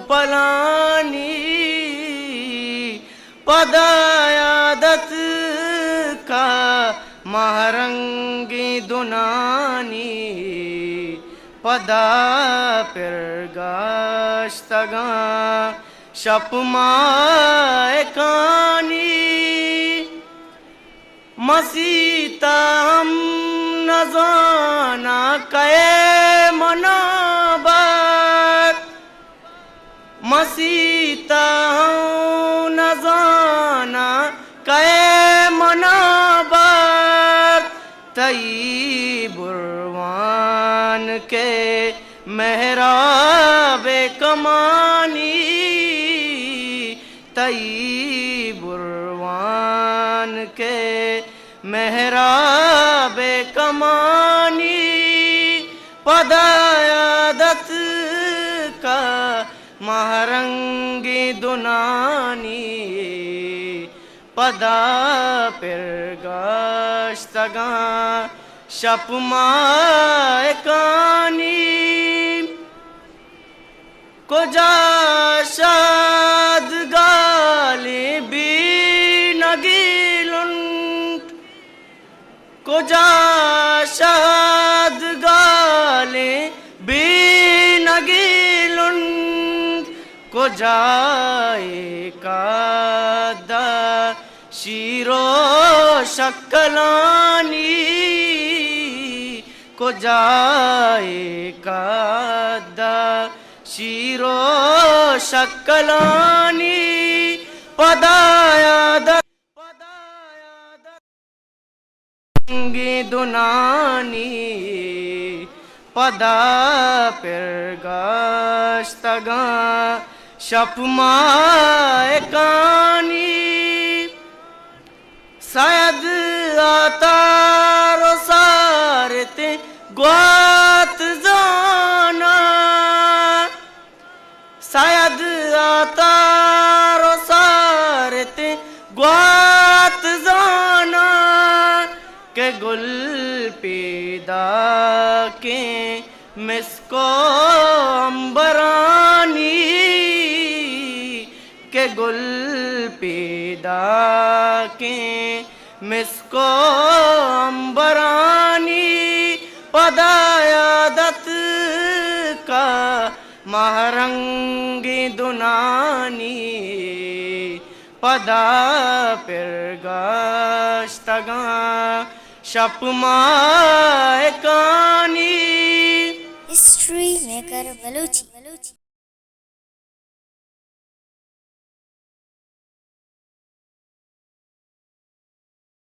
पलानी पदायादत का महरंगी दुनानी पदा पिरगाश्तगा शपमाए कानी मसीता हम नजाना कए मनाबर मसीता हम नजाना कए मनाबर तई बुरवान के मेहराबे कमानी तई बुरवान के मेहराबे कमानी पदायादत का महरंगी दुनानी पदा पिरगाश्तगा शपमाए कानी कुजा शाद गाली बी नगीलुंट कुजा शाद गाली बी नगीलुंट कुजा एकादा शीरो शक्लानी कुजा एकादा शीरो शक्लानी पदायादत दुनानी पदा पिरगाश्तगा शपमाए कानी शायद आता रोसारते ग्वात जाना शायद आता रोसारते ग्वात जाना के गुल पैदा के मिसको अंबरानी के गुल पैदा के मिसको अंबरानी पदायादत का महरंगी दुनानी पदा पिरगाश्तगा शपमाए कानी। History maker Balochi.